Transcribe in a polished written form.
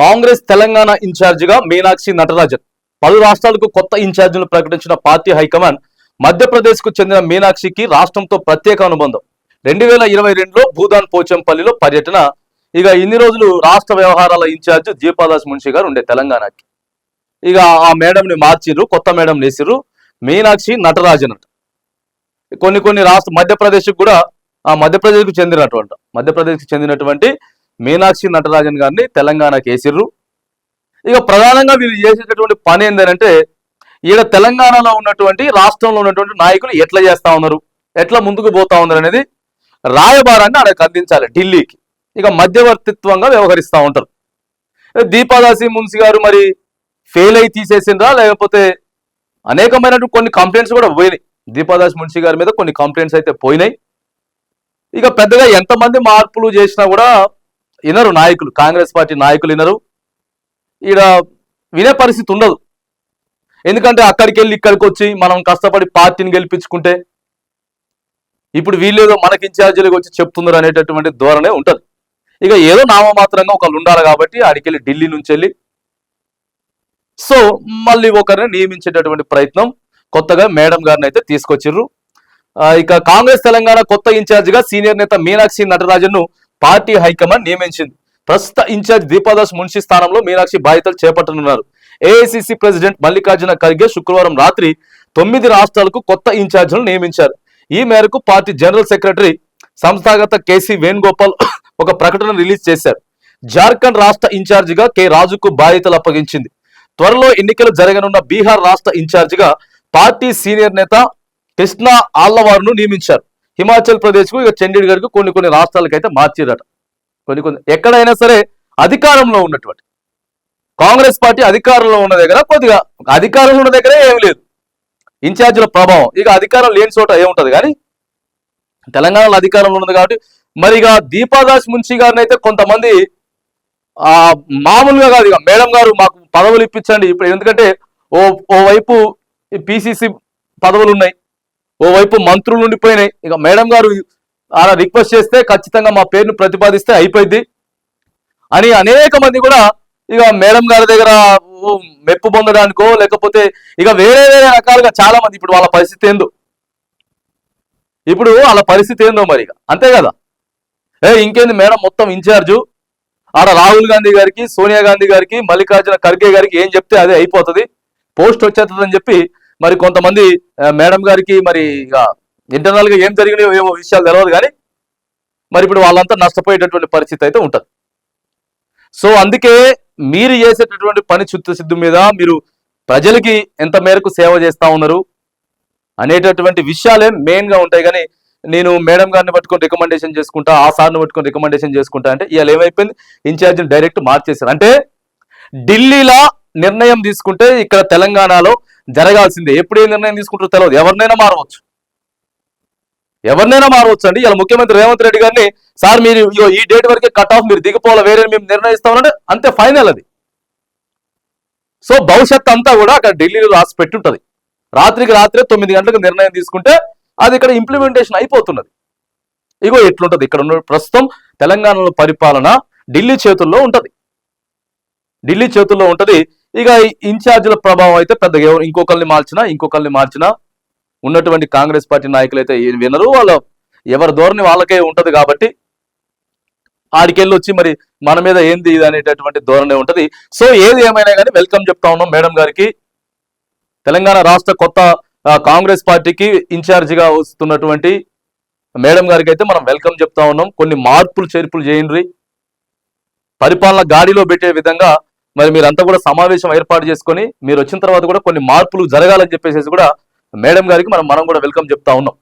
కాంగ్రెస్ తెలంగాణ ఇన్ఛార్జిగా మీనాక్షి నటరాజన్ 10 రాష్ట్రాలకు కొత్త ఇన్ఛార్జీలు ప్రకటించిన పార్టీ హైకమాండ్ మధ్యప్రదేశ్ కు చెందిన మీనాక్షికి రాష్ట్రంతో ప్రత్యేక అనుబంధం 2022లో భూదాన్ పోచంపల్లిలో పర్యటన. ఇక ఇన్ని రోజులు రాష్ట్ర వ్యవహారాల ఇన్ఛార్జ్ దీపాదాస్ మున్షి గారు ఉండే తెలంగాణకి. ఇక ఆ మేడంని మార్చిర్రు, కొత్త మేడం వేసిర్రు, మీనాక్షి నటరాజన్ అంట. కొన్ని రాష్ట్ర మధ్యప్రదేశ్కి కూడా మధ్యప్రదేశ్కు చెందినటువంటి మీనాక్షి నటరాజన్ గారిని తెలంగాణకి వేసిర్రు. ఇక ప్రధానంగా వీళ్ళు చేసేటటువంటి పని ఏంటంటే ఈడ తెలంగాణలో ఉన్నటువంటి రాష్ట్రంలో ఉన్నటువంటి నాయకులు ఎట్లా చేస్తా ఉన్నారు, ఎట్లా ముందుకు పోతా ఉన్నారు అనేది రాయబారాన్ని ఆడకు అందించాలి ఢిల్లీకి. ఇక మధ్యవర్తిత్వంగా వ్యవహరిస్తూ ఉంటారు. దీపాదాసి మున్సి గారు మరి ఫెయిల్ అయి తీసేసిండ్రా, లేకపోతే అనేకమైనటువంటి కొన్ని కంప్లైంట్స్ కూడా పోయినాయి. దీపాదాసి మున్సి గారి మీద కొన్ని కంప్లైంట్స్ అయితే పోయినాయి. ఇక పెద్దగా ఎంతమంది మార్పులు చేసినా కూడా వినరు నాయకులు, కాంగ్రెస్ పార్టీ నాయకులు వినరు. ఈడ వినే పరిస్థితి ఉండదు. ఎందుకంటే అక్కడికి వెళ్ళి ఇక్కడికి వచ్చి మనం కష్టపడి పార్టీని గెలిపించుకుంటే ఇప్పుడు వీళ్ళేదో మనకి ఇన్ఛార్జీలకు వచ్చి చెప్తున్నారు అనేటటువంటి ధోరణే ఉంటుంది. ఇక ఏదో నామమాత్రంగా ఒకళ్ళు ఉండాలి కాబట్టి ఆడికి వెళ్ళి ఢిల్లీ నుంచి వెళ్ళి సో మళ్ళీ ఒకరిని నియమించేటటువంటి ప్రయత్నం కొత్తగా మేడం గారిని అయితే తీసుకొచ్చిర్రు. ఇక కాంగ్రెస్ తెలంగాణ కొత్త ఇన్ఛార్జిగా సీనియర్ నేత మీనాక్షి నటరాజన్ ను పార్టీ హైకమాండ్ నియమించింది. ప్రస్తుత ఇన్ఛార్జ్ దీపాదాస్ మున్షి స్థానంలో మీనాక్షి బాధ్యతలు చేపట్టనున్నారు. ఏఐసిసి ప్రెసిడెంట్ మల్లికార్జున ఖర్గే శుక్రవారం రాత్రి 9 రాష్ట్రాలకు కొత్త ఇన్ఛార్జీలను నియమించారు. ఈ మేరకు పార్టీ జనరల్ సెక్రటరీ సంస్థాగత కేసీ వేణుగోపాల్ ఒక ప్రకటన రిలీజ్ చేశారు. జార్ఖండ్ రాష్ట్ర ఇన్ఛార్జిగా కె రాజుకు బాధ్యతలు అప్పగించింది. త్వరలో ఎన్నికలు జరగనున్న బీహార్ రాష్ట్ర ఇన్ఛార్జిగా పార్టీ సీనియర్ నేత కృష్ణ ఆళ్లవారును నియమించారు. హిమాచల్ ప్రదేశ్ కు ఇక చండీగఢ్ కు కొన్ని రాష్ట్రాలకు అయితే మార్చిరట. కొన్ని ఎక్కడైనా సరే అధికారంలో ఉన్నటువంటి కాంగ్రెస్ పార్టీ అధికారంలో ఉన్న దగ్గర కొద్దిగా అధికారంలో ఉన్న దగ్గరే ఏమి లేదు ఇన్ఛార్జీల ప్రభావం. ఇక అధికారం లేని చోట ఏముంటది, కానీ తెలంగాణలో అధికారంలో ఉన్నది కాబట్టి మరి ఇక దీపాదాస్ మున్షి గారిని అయితే కొంతమంది మామూలుగా కాదు, ఇక మేడం గారు మాకు పదవులు ఇప్పించండి ఇప్పుడు, ఎందుకంటే ఓవైపు పిసిసి పదవులు ఉన్నాయి, ఓవైపు మంత్రులు ఉండిపోయినాయి. ఇక మేడం గారు అలా రిక్వెస్ట్ చేస్తే ఖచ్చితంగా మా పేరును ప్రతిపాదిస్తే అయిపోయింది అని అనేక మంది కూడా ఇక మేడం గారి దగ్గర మెప్పు పొందడానికో లేకపోతే ఇక వేరే రకాలుగా చాలా మంది ఇప్పుడు వాళ్ళ పరిస్థితి ఏందో మరి ఇక అంతే కదా. ఇంకేంది మేడం మొత్తం ఇన్ఛార్జు ఆడ రాహుల్ గాంధీ గారికి, సోనియా గాంధీ గారికి, మల్లికార్జున ఖర్గే గారికి ఏం చెప్తే అదే అయిపోతుంది, పోస్ట్ వచ్చేస్తుందని చెప్పి మరి కొంతమంది మేడం గారికి మరి ఇక ఇంటర్నల్ గా ఏం జరిగినాయో ఏమో విషయాలు తెలియదు, కానీ మరి ఇప్పుడు వాళ్ళంతా నష్టపోయేటటువంటి పరిస్థితి అయితే ఉంటుంది. సో అందుకే మీరు చేసేటటువంటి పని చిత్తశుద్ధి మీద మీరు ప్రజలకి ఎంత మేరకు సేవ చేస్తా ఉన్నారు అనేటటువంటి విషయాలే మెయిన్ గా ఉంటాయి. కానీ నేను మేడం గారిని పట్టుకొని రికమెండేషన్ చేసుకుంటా, ఆ సార్ని పట్టుకొని రికమెండేషన్ చేసుకుంటా అంటే ఇవాళ ఏమైపోయింది, ఇన్ఛార్జిని డైరెక్ట్ మార్చేశారు. అంటే ఢిల్లీలో నిర్ణయం తీసుకుంటే ఇక్కడ తెలంగాణలో జరగాల్సిందే. ఎప్పుడు ఏ నిర్ణయం తీసుకుంటారో తెలియదు, ఎవరినైనా మారవచ్చు అండి. ఇలా ముఖ్యమంత్రి రేవంత్ రెడ్డి గారిని సార్ మీరు ఈ డేట్ వరకే కట్ ఆఫ్, మీరు దిగిపోవాలి, వేరే మేము నిర్ణయిస్తామంటే అంతే, ఫైనల్ అది. సో భవిష్యత్ అంతా కూడా అక్కడ ఢిల్లీలో రాసి పెట్టుంటది. రాత్రికి రాత్రే 9 గంటలకు నిర్ణయం తీసుకుంటే అది ఇక్కడ ఇంప్లిమెంటేషన్ అయిపోతున్నది. ఇగో ఎట్లుంటది ఇక్కడ ఉన్న ప్రస్తుతం తెలంగాణలో పరిపాలన ఢిల్లీ చేతుల్లో ఉంటది. ఇక ఇన్ఛార్జీల ప్రభావం అయితే పెద్దగా ఇంకొకరిని మార్చినా ఉన్నటువంటి కాంగ్రెస్ పార్టీ నాయకులు అయితే వినరు. వాళ్ళ ఎవరి ధోరణి వాళ్ళకే ఉంటది కాబట్టి ఆడికెళ్ళి వచ్చి మరి మన మీద ఏంది ఇది అనేటటువంటి ధోరణి ఉంటది. సో ఏది ఏమైనా కానీ వెల్కమ్ చెప్తా ఉన్నాం మేడం గారికి. తెలంగాణ రాష్ట్ర కొత్త కాంగ్రెస్ పార్టీకి ఇన్ఛార్జిగా వస్తున్నటువంటి మేడం గారికి అయితే మనం వెల్కమ్ చెప్తా ఉన్నాం. కొన్ని మార్పులు చేర్పులు చేయండి, పరిపాలన గాడిలో పెట్టే విధంగా మరి మీరంతా కూడా సమావేశం ఏర్పాటు చేసుకొని మీరు వచ్చిన తర్వాత కూడా కొన్ని మార్పులు జరగాలని చెప్పేసి కూడా మేడం గారికి మనం కూడా వెల్కమ్ చెప్తా ఉన్నాం.